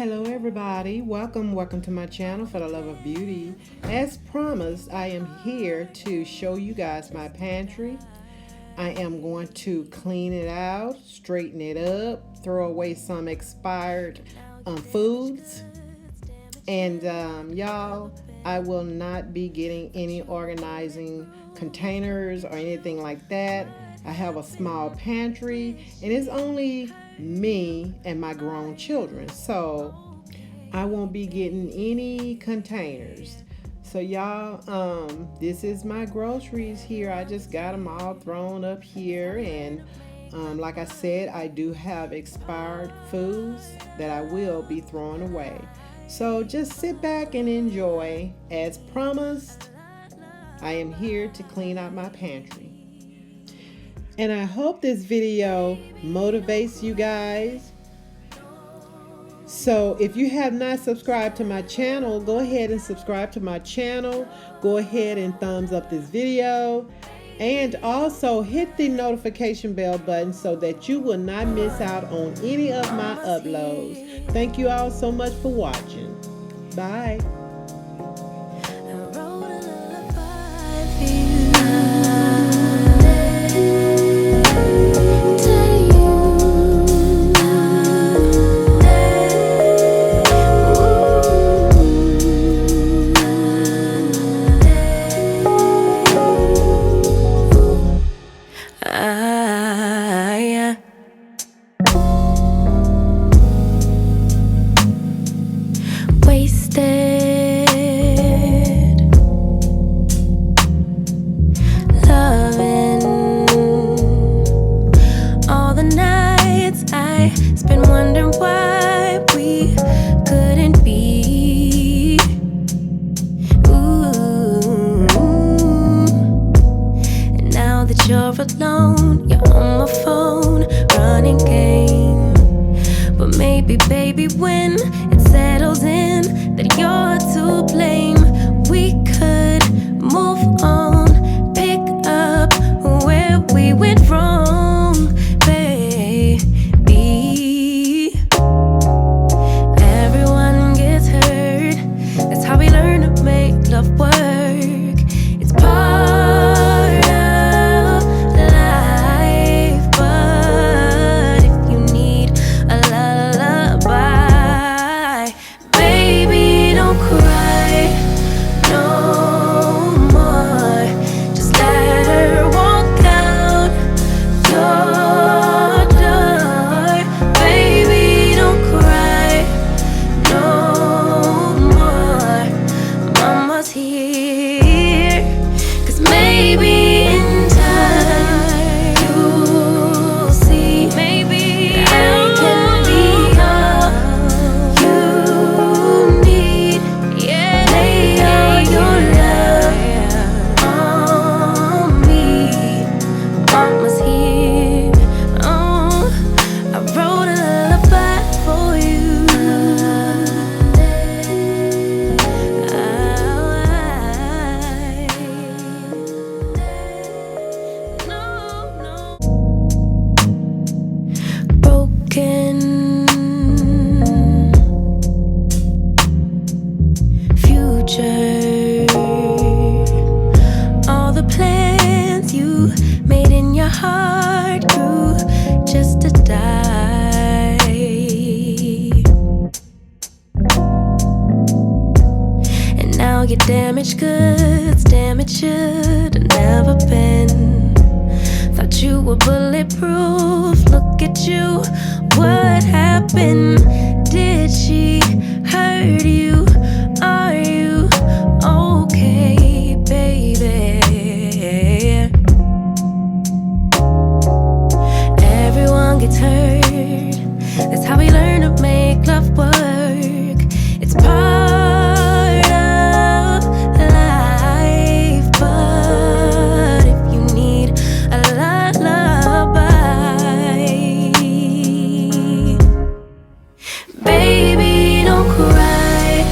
Hello everybody, welcome to my channel for the love of beauty. As promised, I am here to show you guys my pantry. I am going to clean it out, straighten it up, throw away some expired foods, and y'all, I will not be getting any organizing containers or anything like that. I have a small pantry and it's only me and my grown children, so I won't be getting any containers. So y'all, this is my groceries here. I just got them all thrown up here, and like I said, I do have expired foods that I will be throwing away. So just sit back and enjoy. As promised, I am here to clean out my pantry. And I hope this video motivates you guys. So if you have not subscribed to my channel, go ahead and subscribe to my channel. Go ahead and thumbs up this video. And also hit the notification bell button so that you will not miss out on any of my uploads. Thank you all so much for watching. Bye. You're alone, you're on my phone, running game. But maybe, baby, when it settles in that you're to blame, we could move on, pick up where we went wrong, baby. Everyone gets hurt, that's how we learn to make love work. It's part all the plans you made in your heart grew just to die. And now your damaged goods, damaged should have never been. Thought you were bulletproof, look at you, what happened? Did she hurt you? Are you okay, baby? Everyone gets hurt, that's how we learn to make love work. It's part of life, but if you need a lullaby, baby, don't cry.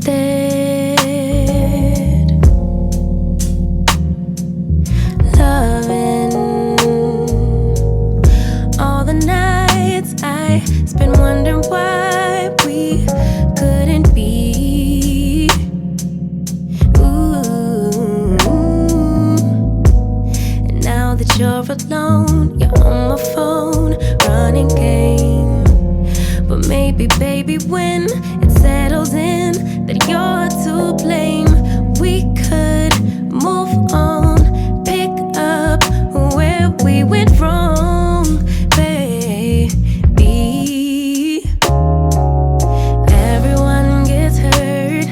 Loving all the nights I spent wondering why we couldn't be. Ooh. And now that you're alone, you're on my phone, running game. But maybe, baby, when it settles in that you're to blame, we could move on, pick up where we went wrong, baby. Everyone gets hurt,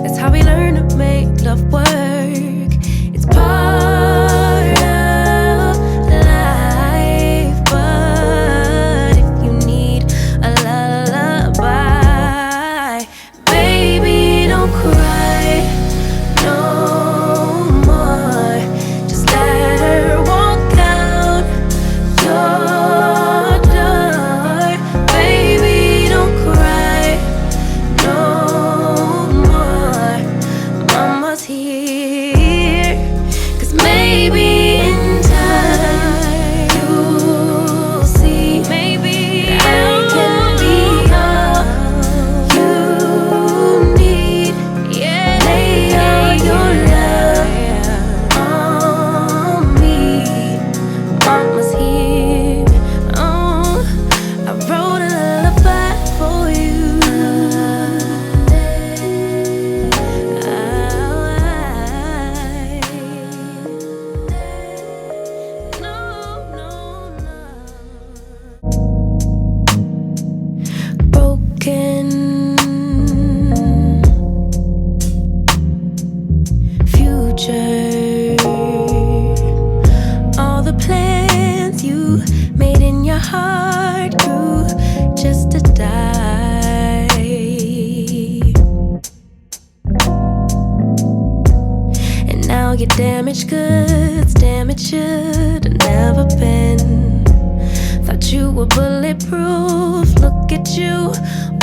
that's how we learn to make love work. It's part of life, but if you need a lullaby, baby, don't cry no more. Just let her walk out your door. Baby, don't cry no more. Mama's here, 'cause maybe in time you'll see, maybe I can be all you need. Yeah, lay all your love on me. Mama's here. Oh, I wrote a lullaby for you. No, no, no. Broken future, all the plans you made in your heart grew just to die. And now your damaged goods, damaged should have never been. Thought you were bulletproof, look at you,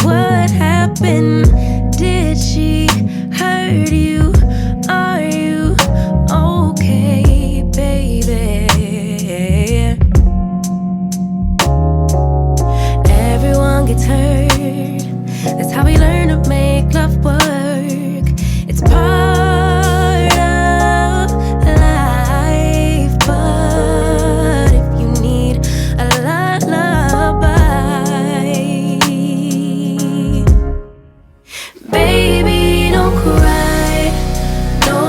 what happened? Did she hurt you? Are you okay, baby? Everyone gets hurt, that's how we learn to make love work. It's part of life, but if you need a lullaby, baby, don't cry no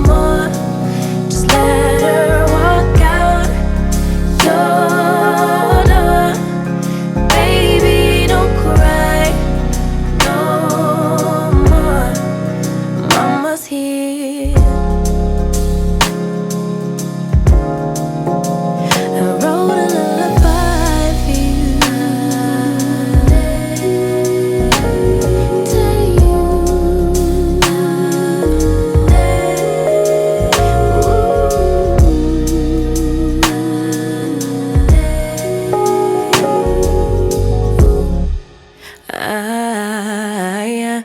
more. Just let her walk out your door. Baby, don't cry no more. Mama's here. I wrote a lullaby for you. To you. Yeah.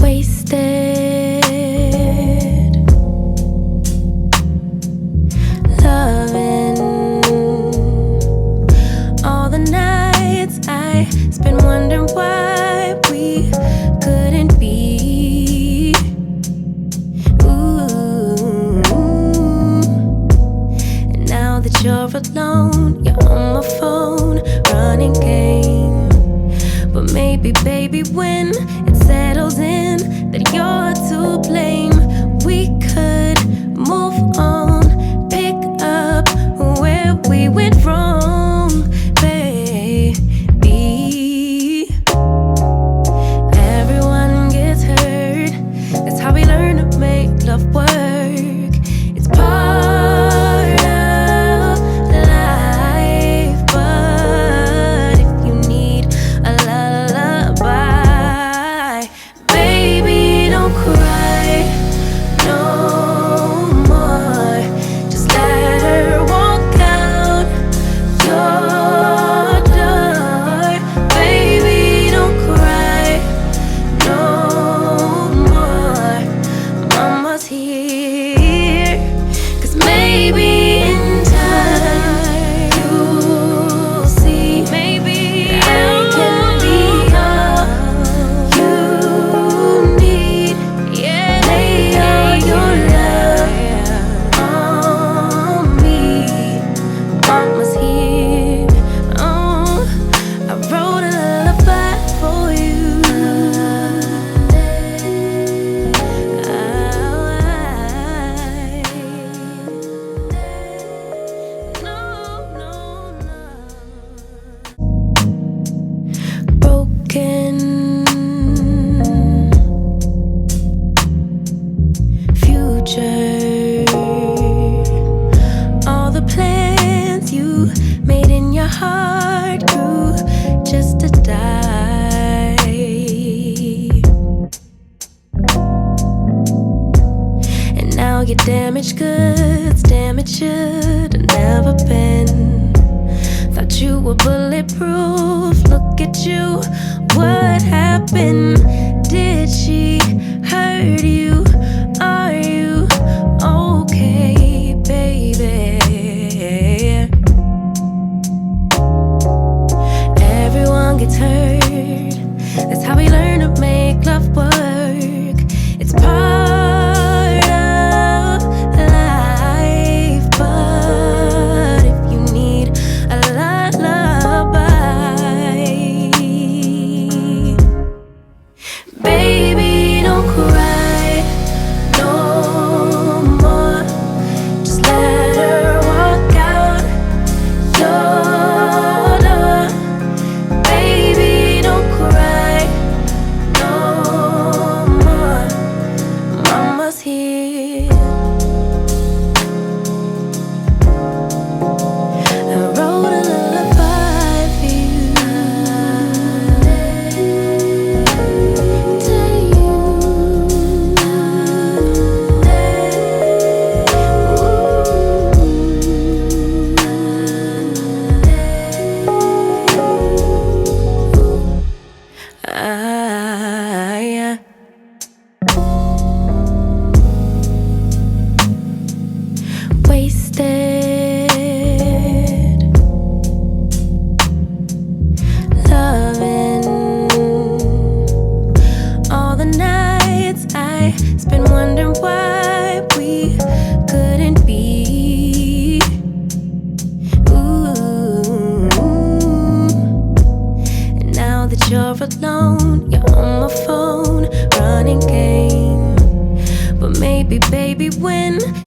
Wasted, loving all the nights I spent wondering why we couldn't be. Ooh. And now that you're alone, you're on my phone, running game. But maybe, baby, when it settles in that you're to blame, we could move on, pick up where we went wrong, baby. Everyone gets hurt, that's how we learn to make love work. It's part of life, but if you need a lullaby, baby, don't cry heart grew just to die. And now your damaged goods, damaged should have never been. Thought you were bulletproof, look at you, what happened? Did she hurt you? Are you okay, baby? Everyone gets hurt, that's how we learn to make love work.